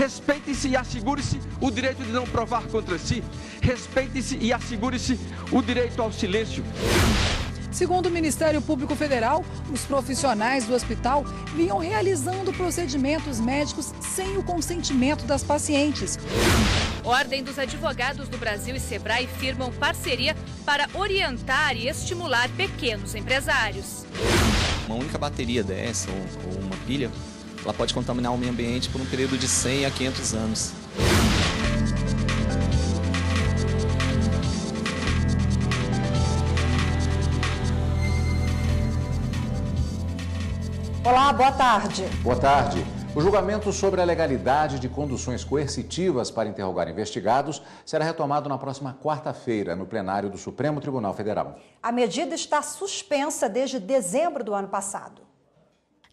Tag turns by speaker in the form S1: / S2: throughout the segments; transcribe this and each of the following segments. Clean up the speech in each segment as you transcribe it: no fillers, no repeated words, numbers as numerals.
S1: Respeite-se e assegure-se o direito de não provar contra si. Respeite-se e assegure-se o direito ao silêncio.
S2: Segundo o Ministério Público Federal, os profissionais do hospital vinham realizando procedimentos médicos sem o consentimento das pacientes.
S3: Ordem dos Advogados do Brasil e Sebrae firmam parceria para orientar e estimular pequenos empresários.
S4: Uma única bateria dessa, ou uma pilha, ela pode contaminar o meio ambiente por um período de 100 a 500 anos.
S5: Olá, boa tarde.
S6: Boa tarde. O julgamento sobre a legalidade de conduções coercitivas para interrogar investigados será retomado na próxima quarta-feira, no plenário do Supremo Tribunal Federal.
S5: A medida está suspensa desde dezembro do ano passado.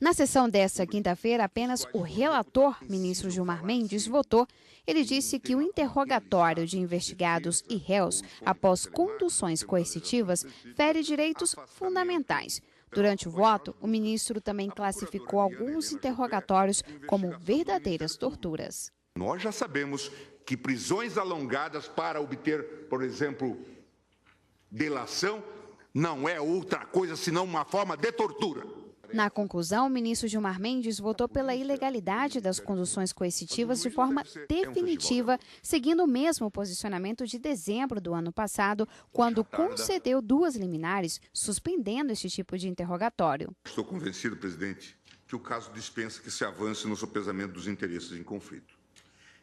S7: Na sessão desta quinta-feira, apenas o relator, ministro Gilmar Mendes, votou. Ele disse que o interrogatório de investigados e réus após conduções coercitivas fere direitos fundamentais. Durante o voto, o ministro também classificou alguns interrogatórios como verdadeiras torturas.
S8: Nós já sabemos que prisões alongadas para obter, por exemplo, delação, não é outra coisa senão uma forma de tortura.
S7: Na conclusão, o ministro Gilmar Mendes votou pela ilegalidade das conduções coercitivas de forma definitiva, seguindo o mesmo posicionamento de dezembro do ano passado, quando concedeu 2 liminares, suspendendo este tipo de interrogatório.
S8: Estou convencido, presidente, que o caso dispensa que se avance no sopesamento dos interesses em conflito.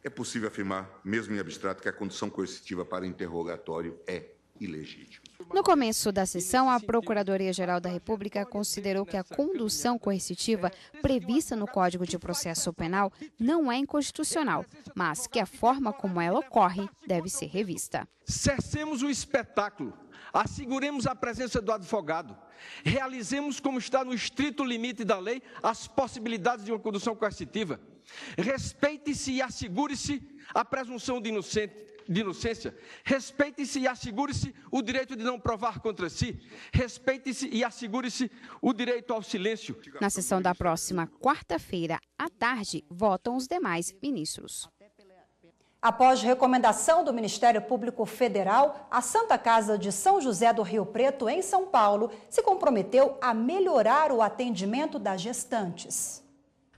S8: É possível afirmar, mesmo em abstrato, que a condução coercitiva para interrogatório é ilegítima.
S7: No começo da sessão, a Procuradoria-Geral da República considerou que a condução coercitiva prevista no Código de Processo Penal não é inconstitucional, mas que a forma como ela ocorre deve ser revista.
S1: Cessemos o espetáculo, asseguremos a presença do advogado, realizemos como está no estrito limite da lei as possibilidades de uma condução coercitiva. Respeite-se e assegure-se a presunção de inocência, respeite-se e assegure-se o direito de não provar contra si, respeite-se e assegure-se o direito ao silêncio.
S7: Na sessão da próxima quarta-feira, à tarde, votam os demais ministros.
S5: Após recomendação do Ministério Público Federal, a Santa Casa de São José do Rio Preto, em São Paulo, se comprometeu a melhorar o atendimento das gestantes.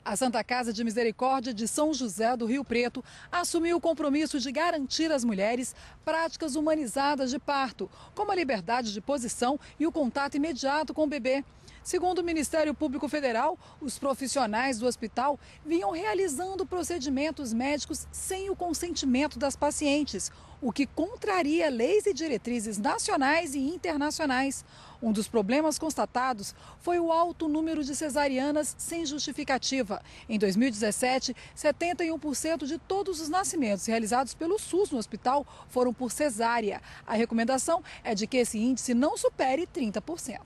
S2: A Santa Casa de Misericórdia de São José do Rio Preto assumiu o compromisso de garantir às mulheres práticas humanizadas de parto, como a liberdade de posição e o contato imediato com o bebê. Segundo o Ministério Público Federal, os profissionais do hospital vinham realizando procedimentos médicos sem o consentimento das pacientes, o que contraria leis e diretrizes nacionais e internacionais. Um dos problemas constatados foi o alto número de cesarianas sem justificativa. Em 2017, 71% de todos os nascimentos realizados pelo SUS no hospital foram por cesárea. A recomendação é de que esse índice não supere 30%.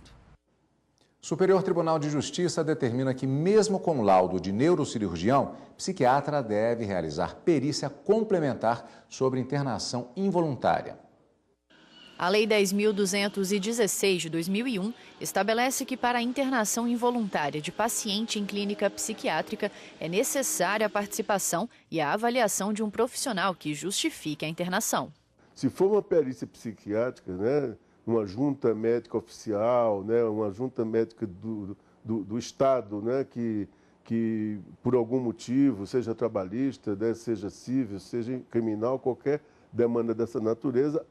S6: Superior Tribunal de Justiça determina que, mesmo com laudo de neurocirurgião, psiquiatra deve realizar perícia complementar sobre internação involuntária.
S9: A Lei 10.216 de 2001 estabelece que para a internação involuntária de paciente em clínica psiquiátrica é necessária a participação e a avaliação de um profissional que justifique a internação.
S10: Se for uma perícia psiquiátrica, uma junta médica oficial, uma junta médica do Estado, que por algum motivo, seja trabalhista, seja civil, seja criminal, qualquer demanda dessa natureza,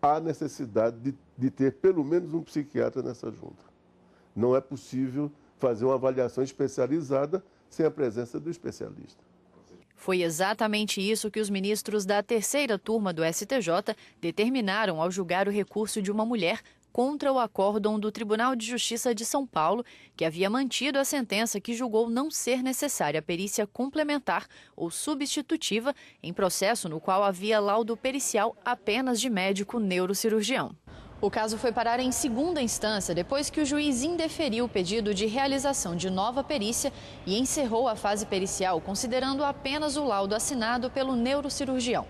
S10: há necessidade de ter pelo menos um psiquiatra nessa junta. Não é possível fazer uma avaliação especializada sem a presença do especialista.
S9: Foi exatamente isso que os ministros da terceira turma do STJ determinaram ao julgar o recurso de uma mulher contra o acórdão do Tribunal de Justiça de São Paulo, que havia mantido a sentença que julgou não ser necessária a perícia complementar ou substitutiva em processo no qual havia laudo pericial apenas de médico neurocirurgião. O caso foi parar em segunda instância depois que o juiz indeferiu o pedido de realização de nova perícia e encerrou a fase pericial, considerando apenas o laudo assinado pelo neurocirurgião.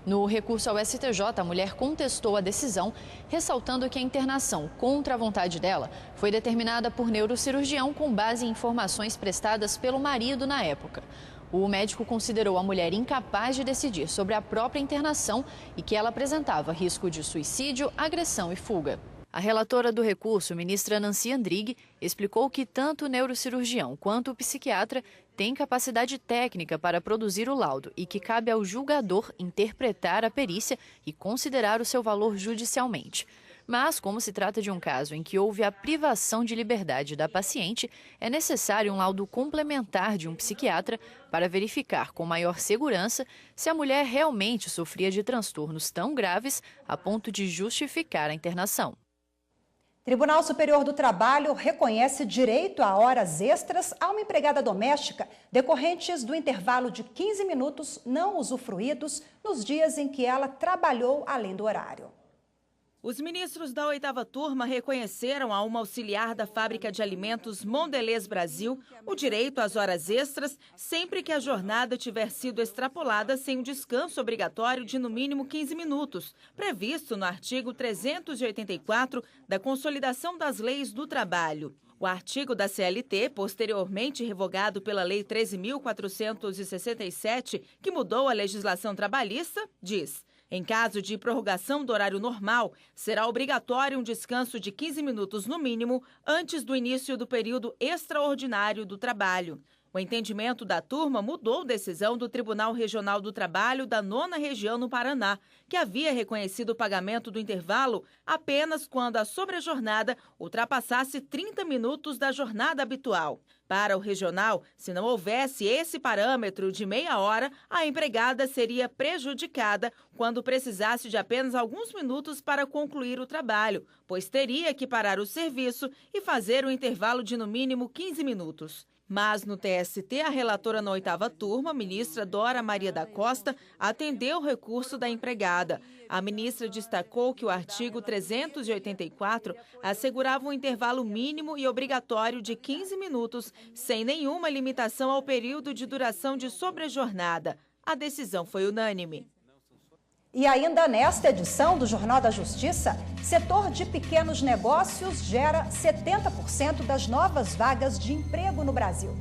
S9: No recurso ao STJ, a mulher contestou a decisão, ressaltando que a internação contra a vontade dela foi determinada por neurocirurgião com base em informações prestadas pelo marido na época. O médico considerou a mulher incapaz de decidir sobre a própria internação e que ela apresentava risco de suicídio, agressão e fuga. A relatora do recurso, ministra Nancy Andrighi, explicou que tanto o neurocirurgião quanto o psiquiatra têm capacidade técnica para produzir o laudo e que cabe ao julgador interpretar a perícia e considerar o seu valor judicialmente. Mas, como se trata de um caso em que houve a privação de liberdade da paciente, é necessário um laudo complementar de um psiquiatra para verificar com maior segurança se a mulher realmente sofria de transtornos tão graves a ponto de justificar a internação.
S5: Tribunal Superior do Trabalho reconhece direito a horas extras a uma empregada doméstica decorrentes do intervalo de 15 minutos não usufruídos nos dias em que ela trabalhou além do horário.
S11: Os ministros da 8ª turma reconheceram a uma auxiliar da fábrica de alimentos Mondelez Brasil o direito às horas extras sempre que a jornada tiver sido extrapolada sem um descanso obrigatório de no mínimo 15 minutos, previsto no artigo 384 da Consolidação das Leis do Trabalho. O artigo da CLT, posteriormente revogado pela Lei 13.467, que mudou a legislação trabalhista, diz: em caso de prorrogação do horário normal, será obrigatório um descanso de 15 minutos no mínimo antes do início do período extraordinário do trabalho. O entendimento da turma mudou decisão do Tribunal Regional do Trabalho da 9ª Região no Paraná, que havia reconhecido o pagamento do intervalo apenas quando a sobrejornada ultrapassasse 30 minutos da jornada habitual. Para o regional, se não houvesse esse parâmetro de meia hora, a empregada seria prejudicada quando precisasse de apenas alguns minutos para concluir o trabalho, pois teria que parar o serviço e fazer um intervalo de no mínimo 15 minutos. Mas no TST, a relatora na 8ª turma, ministra Dora Maria da Costa, atendeu o recurso da empregada. A ministra destacou que o artigo 384 assegurava um intervalo mínimo e obrigatório de 15 minutos, sem nenhuma limitação ao período de duração de sobrejornada. A decisão foi unânime.
S5: E ainda nesta edição do Jornal da Justiça, setor de pequenos negócios gera 70% das novas vagas de emprego no Brasil.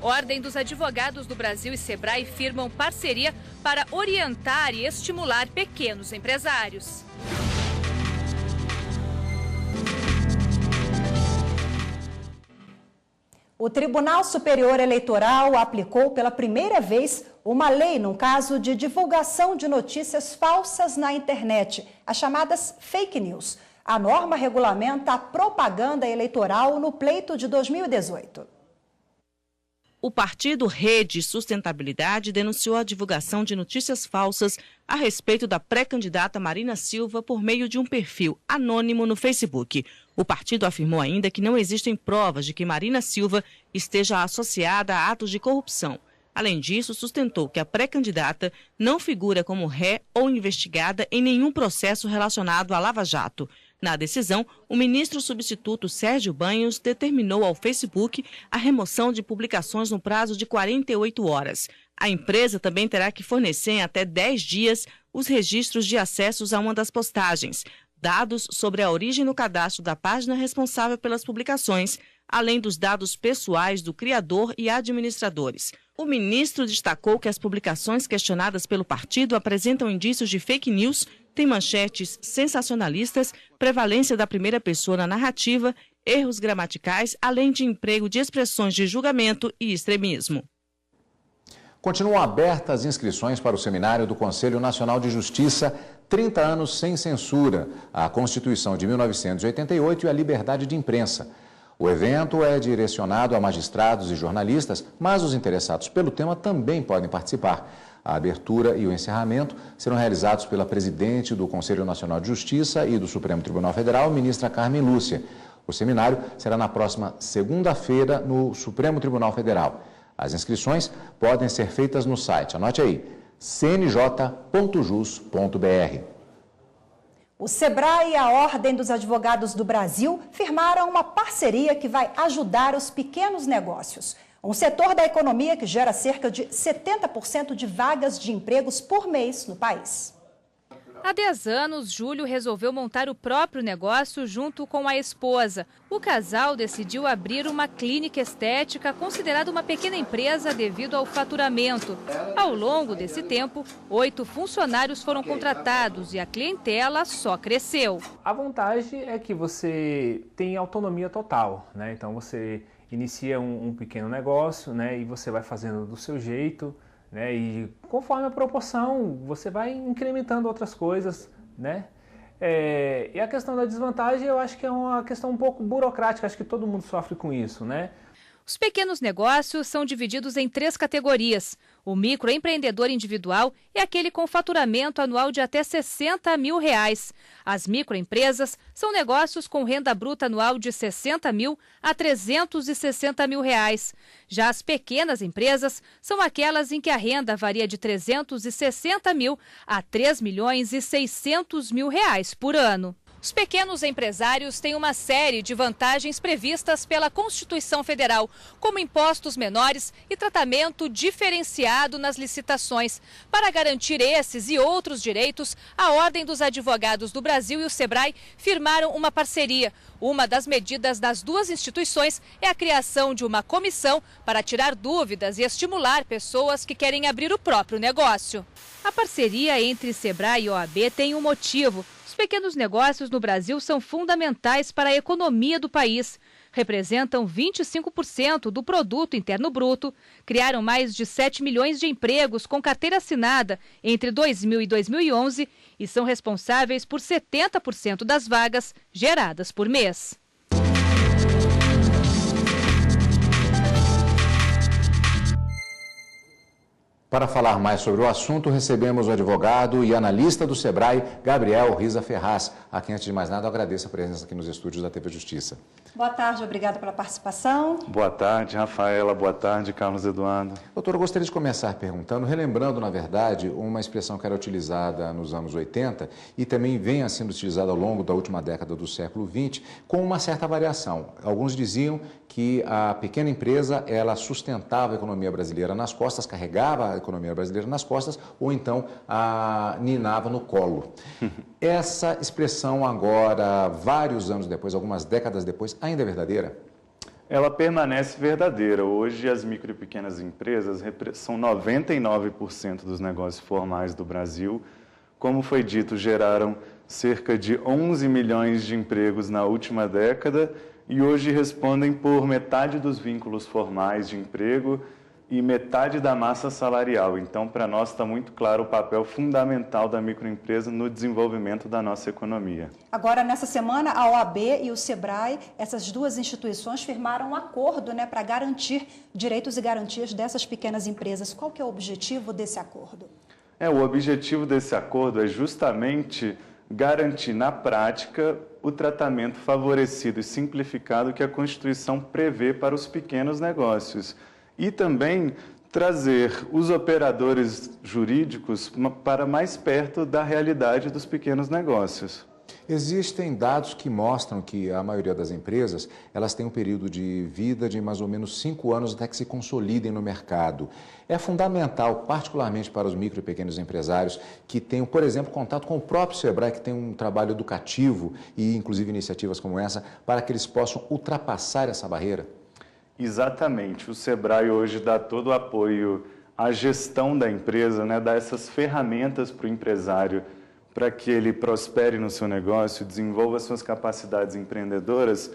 S3: Ordem dos Advogados do Brasil e Sebrae firmam parceria para orientar e estimular pequenos empresários.
S5: O Tribunal Superior Eleitoral aplicou pela primeira vez uma lei no caso de divulgação de notícias falsas na internet, as chamadas fake news. A norma regulamenta a propaganda eleitoral no pleito de 2018.
S12: O partido Rede Sustentabilidade denunciou a divulgação de notícias falsas a respeito da pré-candidata Marina Silva por meio de um perfil anônimo no Facebook. O partido afirmou ainda que não existem provas de que Marina Silva esteja associada a atos de corrupção. Além disso, sustentou que a pré-candidata não figura como ré ou investigada em nenhum processo relacionado à Lava Jato. Na decisão, o ministro substituto Sérgio Banhos determinou ao Facebook a remoção de publicações no prazo de 48 horas. A empresa também terá que fornecer em até 10 dias os registros de acessos a uma das postagens, dados sobre a origem no cadastro da página responsável pelas publicações, além dos dados pessoais do criador e administradores. O ministro destacou que as publicações questionadas pelo partido apresentam indícios de fake news, têm manchetes sensacionalistas, prevalência da primeira pessoa na narrativa, erros gramaticais, além de emprego de expressões de julgamento e extremismo.
S6: Continuam abertas as inscrições para o seminário do Conselho Nacional de Justiça 30 anos sem censura, a Constituição de 1988 e a liberdade de imprensa. O evento é direcionado a magistrados e jornalistas, mas os interessados pelo tema também podem participar. A abertura e o encerramento serão realizados pela presidente do Conselho Nacional de Justiça e do Supremo Tribunal Federal, ministra Carmen Lúcia. O seminário será na próxima segunda-feira no Supremo Tribunal Federal. As inscrições podem ser feitas no site, anote aí, cnj.jus.br.
S5: O Sebrae e a Ordem dos Advogados do Brasil firmaram uma parceria que vai ajudar os pequenos negócios. Um setor da economia que gera cerca de 70% de vagas de empregos por mês no país.
S3: Há 10 anos, Júlio resolveu montar o próprio negócio junto com a esposa. O casal decidiu abrir uma clínica estética considerada uma pequena empresa devido ao faturamento. Ao longo desse tempo, 8 funcionários foram contratados e a clientela só cresceu.
S13: A vantagem é que você tem autonomia total, né? Então você inicia um pequeno negócio, né? E você vai fazendo do seu jeito. Né? E conforme a proporção, você vai incrementando outras coisas, né? E a questão da desvantagem, eu acho que é uma questão um pouco burocrática, acho que todo mundo sofre com isso, né?
S3: Os pequenos negócios são divididos em 3 categorias. O microempreendedor individual é aquele com faturamento anual de até R$60 mil. As microempresas são negócios com renda bruta anual de R$60 mil a R$360 mil. Já as pequenas empresas são aquelas em que a renda varia de R$360 mil a R$3.600.000 por ano. Os pequenos empresários têm uma série de vantagens previstas pela Constituição Federal, como impostos menores e tratamento diferenciado nas licitações. Para garantir esses e outros direitos, a Ordem dos Advogados do Brasil e o SEBRAE firmaram uma parceria. Uma das medidas das duas instituições é a criação de uma comissão para tirar dúvidas e estimular pessoas que querem abrir o próprio negócio. A parceria entre SEBRAE e OAB tem um motivo. Os pequenos negócios no Brasil são fundamentais para a economia do país. Representam 25% do produto interno bruto, criaram mais de 7 milhões de empregos com carteira assinada entre 2000 e 2011 e são responsáveis por 70% das vagas geradas por mês.
S6: Para falar mais sobre o assunto, recebemos o advogado e analista do SEBRAE, Gabriel Riza Ferraz, a quem, antes de mais nada, eu agradeço a presença aqui nos estúdios da TV Justiça.
S5: Boa tarde, obrigada pela participação.
S14: Boa tarde, Rafaela. Boa tarde, Carlos Eduardo.
S6: Doutor, eu gostaria de começar perguntando, relembrando, na verdade, uma expressão que era utilizada nos anos 80 e também vem sendo utilizada ao longo da última década do século XX, com uma certa variação. Alguns diziam que a pequena empresa, ela sustentava a economia brasileira nas costas, carregava a economia brasileira nas costas, ou então ninava no colo. Essa expressão agora, vários anos depois, algumas décadas depois, ainda é verdadeira?
S14: Ela permanece verdadeira. Hoje, as micro e pequenas empresas são 99% dos negócios formais do Brasil. Como foi dito, geraram cerca de 11 milhões de empregos na última década e hoje respondem por metade dos vínculos formais de emprego e metade da massa salarial. Então, para nós está muito claro o papel fundamental da microempresa no desenvolvimento da nossa economia.
S5: Agora, nessa semana, a OAB e o SEBRAE, essas duas instituições firmaram um acordo, né, para garantir direitos e garantias dessas pequenas empresas. Qual que é o objetivo desse acordo?
S14: O objetivo desse acordo é justamente garantir na prática o tratamento favorecido e simplificado que a Constituição prevê para os pequenos negócios. E também trazer os operadores jurídicos para mais perto da realidade dos pequenos negócios.
S6: Existem dados que mostram que a maioria das empresas, elas têm um período de vida de mais ou menos 5 anos até que se consolidem no mercado. É fundamental, particularmente para os micro e pequenos empresários, que tenham, por exemplo, contato com o próprio SEBRAE, que tem um trabalho educativo e, inclusive, iniciativas como essa, para que eles possam ultrapassar essa barreira.
S14: Exatamente. O SEBRAE hoje dá todo o apoio à gestão da empresa, né? Dá essas ferramentas para o empresário para que ele prospere no seu negócio, desenvolva suas capacidades empreendedoras.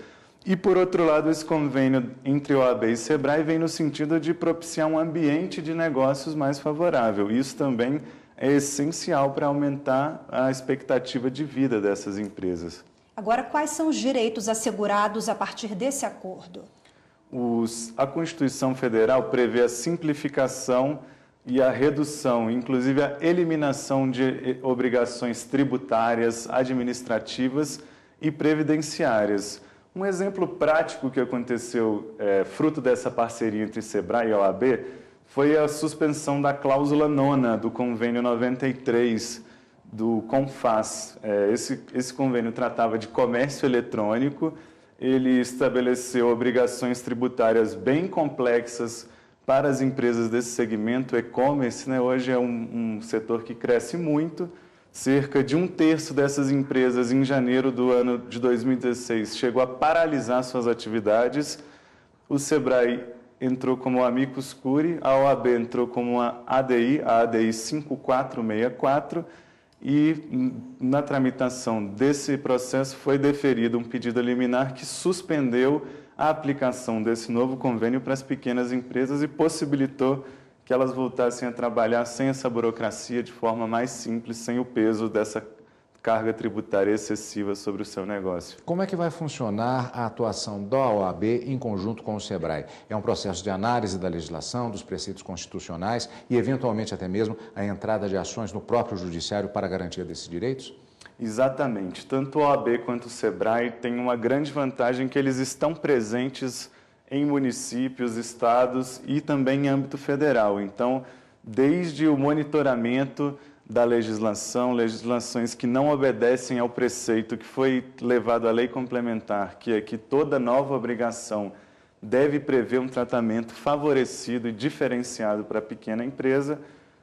S14: E, por outro lado, esse convênio entre OAB e SEBRAE vem no sentido de propiciar um ambiente de negócios mais favorável. Isso também é essencial para aumentar a expectativa de vida dessas empresas.
S5: Agora, quais são os direitos assegurados a partir desse acordo?
S14: A Constituição Federal prevê a simplificação e a redução, inclusive a eliminação de obrigações tributárias, administrativas e previdenciárias. Um exemplo prático que aconteceu fruto dessa parceria entre SEBRAE e OAB foi a suspensão da cláusula 9ª do Convênio 93 do CONFAS. Esse convênio tratava de comércio eletrônico. ele estabeleceu obrigações tributárias bem complexas para as empresas desse segmento e-commerce, né? Hoje é um setor que cresce muito. Cerca de 1/3 dessas empresas, em janeiro do ano de 2016, chegou a paralisar suas atividades. O SEBRAE entrou como amicus curiae, a OAB entrou como a ADI 5464, e na tramitação desse processo foi deferido um pedido liminar que suspendeu a aplicação desse novo convênio para as pequenas empresas e possibilitou que elas voltassem a trabalhar sem essa burocracia, de forma mais simples, sem o peso dessa carga tributária excessiva sobre o seu negócio.
S6: Como é que vai funcionar a atuação da OAB em conjunto com o SEBRAE? É um processo de análise da legislação, dos preceitos constitucionais e, eventualmente, até mesmo a entrada de ações no próprio judiciário para a garantia desses direitos?
S14: Exatamente. Tanto a OAB quanto o SEBRAE têm uma grande vantagem que eles estão presentes em municípios, estados e também em âmbito federal. Então, desde o monitoramento da legislações que não obedecem ao preceito que foi levado à lei complementar, que é que toda nova obrigação deve prever um tratamento favorecido e diferenciado para a pequena empresa,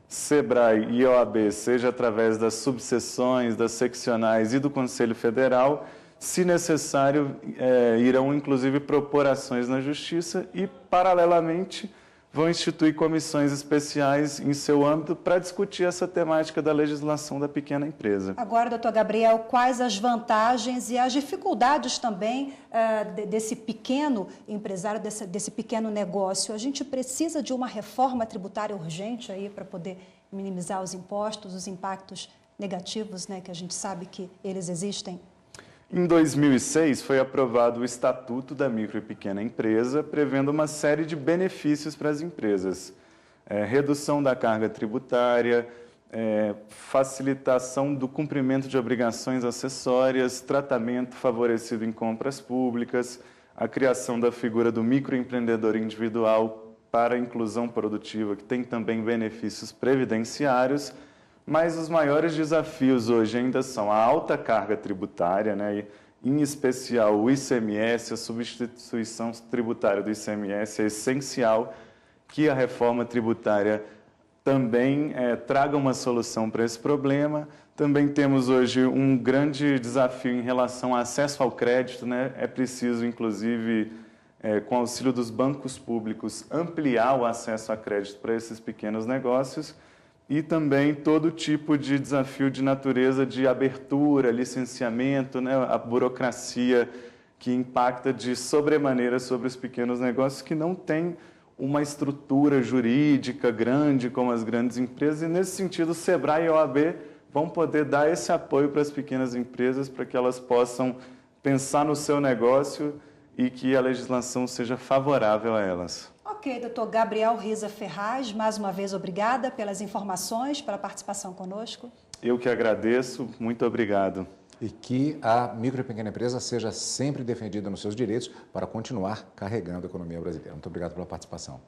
S14: SEBRAE e OAB, seja através das subseções, das seccionais e do Conselho Federal, se necessário, irão inclusive propor ações na Justiça e, paralelamente, vão instituir comissões especiais em seu âmbito para discutir essa temática da legislação da pequena empresa.
S5: Agora, doutor Gabriel, quais as vantagens e as dificuldades também desse pequeno empresário, desse pequeno negócio? A gente precisa de uma reforma tributária urgente aí para poder minimizar os impostos, os impactos negativos, né, que a gente sabe que eles existem?
S14: Em 2006, foi aprovado o Estatuto da Micro e Pequena Empresa, prevendo uma série de benefícios para as empresas. Redução da carga tributária, facilitação do cumprimento de obrigações acessórias, tratamento favorecido em compras públicas, a criação da figura do microempreendedor individual para a inclusão produtiva, que tem também benefícios previdenciários. Mas os maiores desafios hoje ainda são a alta carga tributária, né? E, em especial o ICMS, a substituição tributária do ICMS é essencial que a reforma tributária também traga uma solução para esse problema. Também temos hoje um grande desafio em relação ao acesso ao crédito, né? É preciso, inclusive, com auxílio dos bancos públicos, ampliar o acesso a crédito para esses pequenos negócios. E também todo tipo de desafio de natureza de abertura, licenciamento, né? A burocracia que impacta de sobremaneira sobre os pequenos negócios que não têm uma estrutura jurídica grande como as grandes empresas. E, nesse sentido, o SEBRAE e a OAB vão poder dar esse apoio para as pequenas empresas para que elas possam pensar no seu negócio e que a legislação seja favorável a elas.
S5: Ok, doutor Gabriel Riza Ferraz, mais uma vez obrigada pelas informações, pela participação conosco.
S14: Eu que agradeço, muito obrigado.
S6: E que a micro e pequena empresa seja sempre defendida nos seus direitos para continuar carregando a economia brasileira. Muito obrigado pela participação.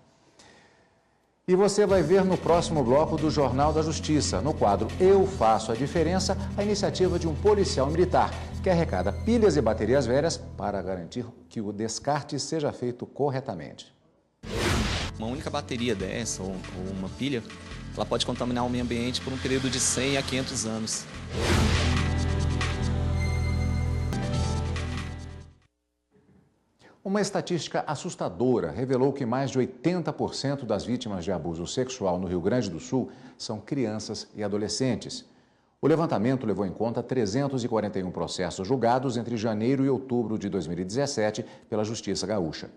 S6: E você vai ver no próximo bloco do Jornal da Justiça, no quadro Eu Faço a Diferença, a iniciativa de um policial militar que arrecada pilhas e baterias velhas para garantir que o descarte seja feito corretamente.
S4: Uma única bateria dessa, ou uma pilha, ela pode contaminar o meio ambiente por um período de 100 a 500 anos.
S6: Uma estatística assustadora revelou que mais de 80% das vítimas de abuso sexual no Rio Grande do Sul são crianças e adolescentes. O levantamento levou em conta 341 processos julgados entre janeiro e outubro de 2017 pela Justiça Gaúcha.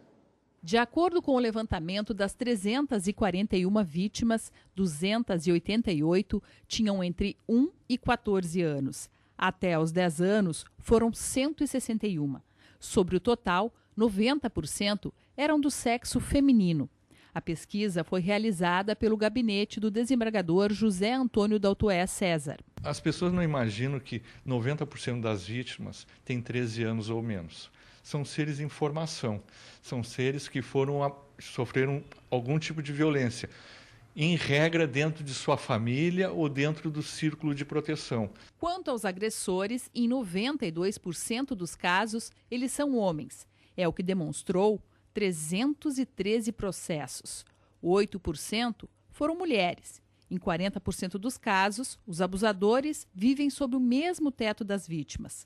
S15: De acordo com o levantamento das 341 vítimas, 288 tinham entre 1 e 14 anos. Até aos 10 anos, foram 161. Sobre o total, 90% eram do sexo feminino. A pesquisa foi realizada pelo gabinete do desembargador José Antônio Daltoé César.
S16: As pessoas não imaginam que 90% das vítimas têm 13 anos ou menos. São seres em formação, são seres que sofreram algum tipo de violência. em regra dentro de sua família ou dentro do círculo de proteção.
S15: Quanto aos agressores, em 92% dos casos, eles são homens. É o que demonstrou 313 processos. 8% foram mulheres. Em 40% dos casos, os abusadores vivem sob o mesmo teto das vítimas.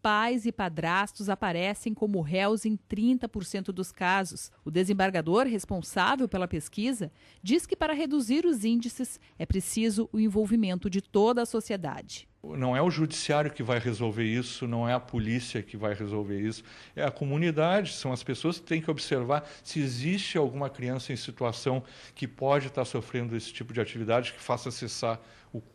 S15: Pais e padrastos aparecem como réus em 30% dos casos. O desembargador responsável pela pesquisa diz que para reduzir os índices é preciso o envolvimento de toda a sociedade.
S16: Não é o judiciário que vai resolver isso, não é a polícia que vai resolver isso, é a comunidade, são as pessoas que têm que observar se existe alguma criança em situação que pode estar sofrendo esse tipo de atividade, que faça cessar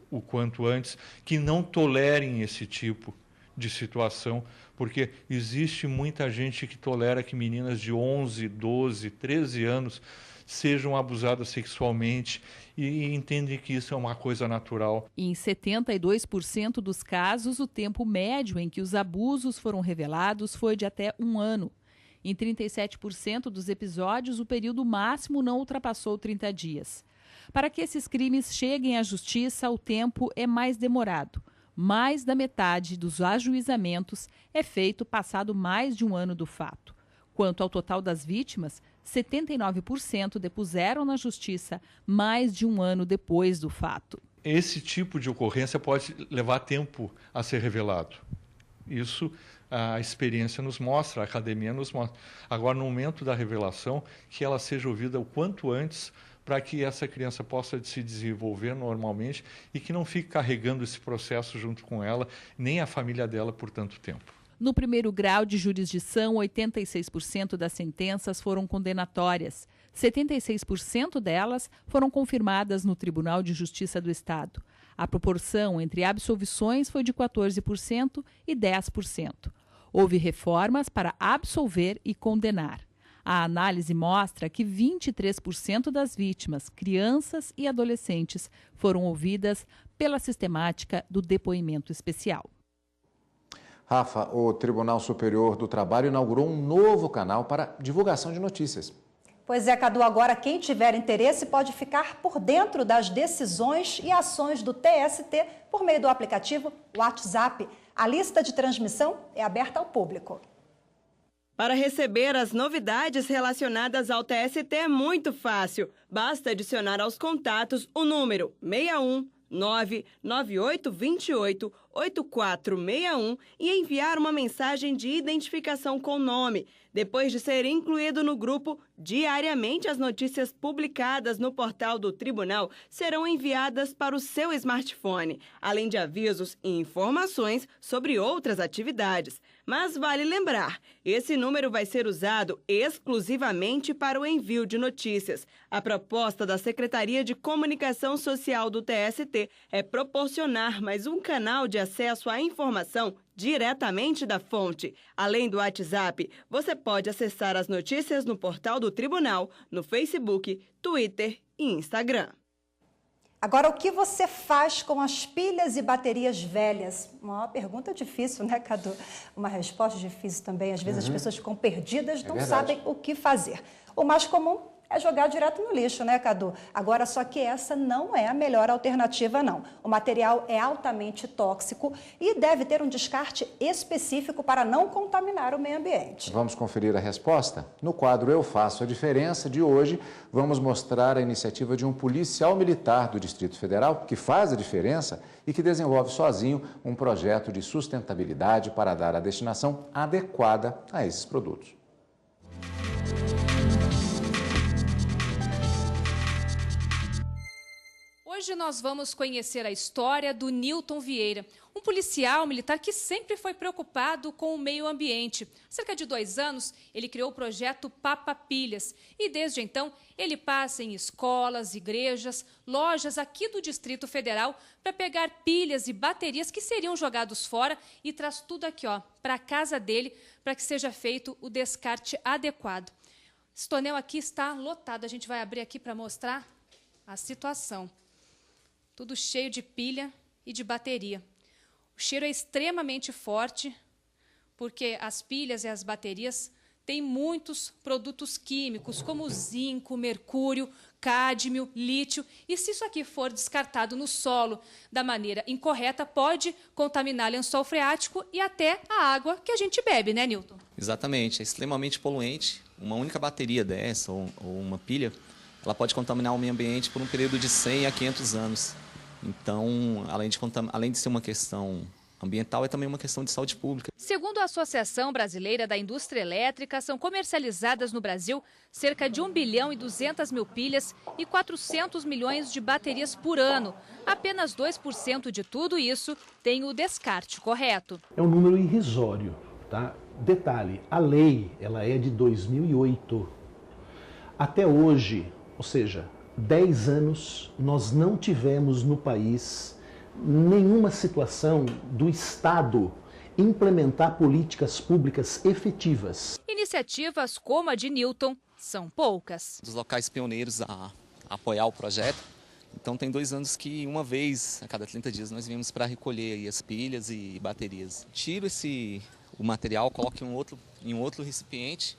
S16: o quanto antes, que não tolerem esse tipo de situação, porque existe muita gente que tolera que meninas de 11, 12, 13 anos sejam abusadas sexualmente e entendem que isso é uma coisa natural.
S15: Em 72% dos casos, o tempo médio em que os abusos foram revelados foi de até 1 ano. Em 37% dos episódios, o período máximo não ultrapassou 30 dias. Para que esses crimes cheguem à justiça, o tempo é mais demorado. Mais da metade dos ajuizamentos é feito passado mais de 1 ano do fato. Quanto ao total das vítimas, 79% depuseram na justiça mais de 1 ano depois do fato.
S16: Esse tipo de ocorrência pode levar tempo a ser revelado. Isso a experiência nos mostra, a academia nos mostra. Agora, no momento da revelação, que ela seja ouvida o quanto antes, para que essa criança possa se desenvolver normalmente e que não fique carregando esse processo junto com ela, nem a família dela por tanto tempo.
S15: No primeiro grau de jurisdição, 86% das sentenças foram condenatórias. 76% delas foram confirmadas no Tribunal de Justiça do Estado. A proporção entre absolvições foi de 14% e 10%. Houve reformas para absolver e condenar. A análise mostra que 23% das vítimas, crianças e adolescentes, foram ouvidas pela sistemática do depoimento especial.
S6: Rafa, o Tribunal Superior do Trabalho inaugurou um novo canal para divulgação de notícias.
S5: Pois é, Cadu, agora quem tiver interesse pode ficar por dentro das decisões e ações do TST por meio do aplicativo WhatsApp. A lista de transmissão é aberta ao público.
S17: Para receber as novidades relacionadas ao TST é muito fácil. Basta adicionar aos contatos o número 61 99828 8461 e enviar uma mensagem de identificação com nome. Depois de ser incluído no grupo, diariamente as notícias publicadas no portal do tribunal serão enviadas para o seu smartphone, além de avisos e informações sobre outras atividades. Mas vale lembrar, esse número vai ser usado exclusivamente para o envio de notícias. A proposta da Secretaria de Comunicação Social do TST é proporcionar mais um canal de acesso à informação diretamente da fonte. Além do WhatsApp, você pode acessar as notícias no portal do Tribunal, no Facebook, Twitter e Instagram.
S5: Agora, o que você faz com as pilhas e baterias velhas? Uma pergunta difícil, né, Cadu? Uma resposta difícil também. Às vezes as pessoas ficam perdidas, não sabem o que fazer. O mais comum é jogar direto no lixo, né, Cadu? Agora, só que essa não é a melhor alternativa, não. O material é altamente tóxico e deve ter um descarte específico para não contaminar o meio ambiente.
S6: Vamos conferir a resposta? No quadro Eu Faço a Diferença de hoje, vamos mostrar a iniciativa de um policial militar do Distrito Federal que faz a diferença e que desenvolve sozinho um projeto de sustentabilidade para dar a destinação adequada a esses produtos.
S3: Hoje nós vamos conhecer a história do Nilton Vieira, um policial militar que sempre foi preocupado com o meio ambiente. Há cerca de 2 anos, ele criou o projeto Papa Pilhas e desde então ele passa em escolas, igrejas, lojas aqui do Distrito Federal para pegar pilhas e baterias que seriam jogados fora e traz tudo aqui para a casa dele para que seja feito o descarte adequado. Esse tonel aqui está lotado, a gente vai abrir aqui para mostrar a situação. Tudo cheio de pilha e de bateria. O cheiro é extremamente forte, porque as pilhas e as baterias tem muitos produtos químicos, como zinco, mercúrio, cádmio, lítio. E se isso aqui for descartado no solo da maneira incorreta, pode contaminar lençol freático e até a água que a gente bebe, né, Newton?
S4: Exatamente, é extremamente poluente. Uma única bateria dessa, ou uma pilha, ela pode contaminar o meio ambiente por um período de 100 a 500 anos. Então, além de ser uma questão ambiental, é também uma questão de saúde pública.
S3: Segundo a Associação Brasileira da Indústria Elétrica, são comercializadas no Brasil cerca de 1 bilhão e 200 mil pilhas e 400 milhões de baterias por ano. Apenas 2% de tudo isso tem o descarte correto.
S18: É um número irrisório, tá? Detalhe, a lei ela é de 2008. Até hoje, ou seja, 10 anos, nós não tivemos no país nenhuma situação do Estado implementar políticas públicas efetivas.
S3: Iniciativas como a de Newton são poucas.
S4: Dos locais pioneiros a apoiar o projeto. Então tem 2 anos que uma vez a cada 30 dias nós viemos para recolher aí as pilhas e baterias. Tiro o material, coloco em um outro recipiente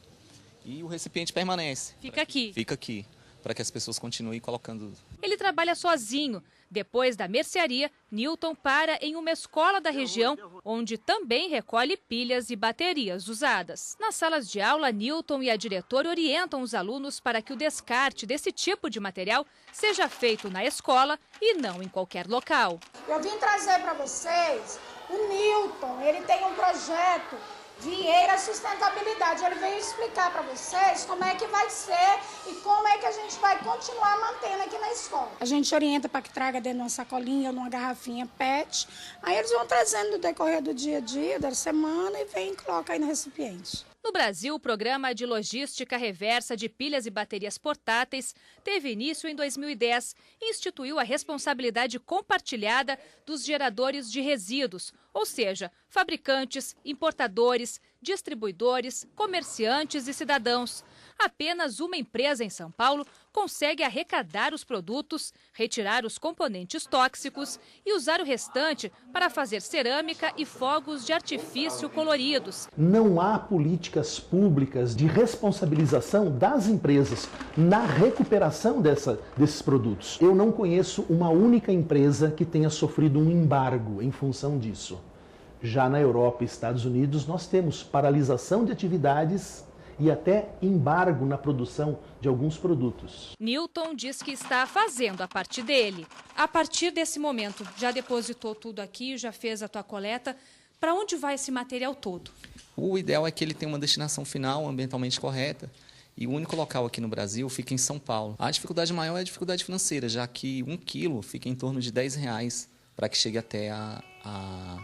S4: e o recipiente permanece.
S3: Fica aqui.
S4: Fica aqui, para que as pessoas continuem colocando.
S3: Ele trabalha sozinho. Depois da mercearia, Newton para em uma escola da região, onde também recolhe pilhas e baterias usadas. Nas salas de aula, Newton e a diretora orientam os alunos para que o descarte desse tipo de material seja feito na escola e não em qualquer local.
S19: Eu vim trazer para vocês o Newton, ele tem um projeto Vieira Sustentabilidade. Ele veio explicar para vocês como é que vai ser e como é que a gente vai continuar mantendo aqui na escola. A gente orienta para que traga dentro de uma sacolinha ou numa garrafinha PET. Aí eles vão trazendo no decorrer do dia a dia, da semana, e vem e coloca aí no recipiente.
S3: No Brasil, o programa de logística reversa de pilhas e baterias portáteis teve início em 2010 e instituiu a responsabilidade compartilhada dos geradores de resíduos, ou seja, fabricantes, importadores, distribuidores, comerciantes e cidadãos. Apenas uma empresa em São Paulo consegue arrecadar os produtos, retirar os componentes tóxicos e usar o restante para fazer cerâmica e fogos de artifício coloridos.
S18: Não há políticas públicas de responsabilização das empresas na recuperação desses produtos. Eu não conheço uma única empresa que tenha sofrido um embargo em função disso. Já na Europa e Estados Unidos, nós temos paralisação de atividades e até embargo na produção de alguns produtos.
S3: Newton diz que está fazendo a parte dele. A partir desse momento, já depositou tudo aqui, já fez a tua coleta. Para onde vai esse material todo?
S4: O ideal é que ele tenha uma destinação final ambientalmente correta. E o único local aqui no Brasil fica em São Paulo. A dificuldade maior é a dificuldade financeira, já que 1 quilo fica em torno de R$10 para que chegue até a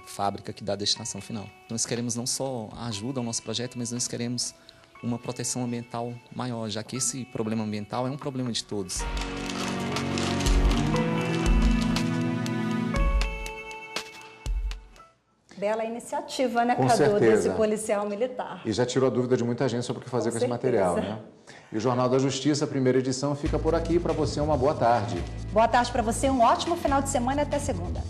S4: fábrica que dá a destinação final. Nós queremos não só a ajuda ao nosso projeto, mas nós queremos uma proteção ambiental maior, já que esse problema ambiental é um problema de todos.
S5: Bela iniciativa, né,
S6: Com
S5: Cadu,
S6: certeza.
S5: desse policial militar.
S6: E já tirou a dúvida de muita gente sobre o que fazer com esse material, né? E o Jornal da Justiça, primeira edição, fica por aqui. Para você, uma boa tarde.
S5: Boa tarde para você, um ótimo final de semana e até segunda.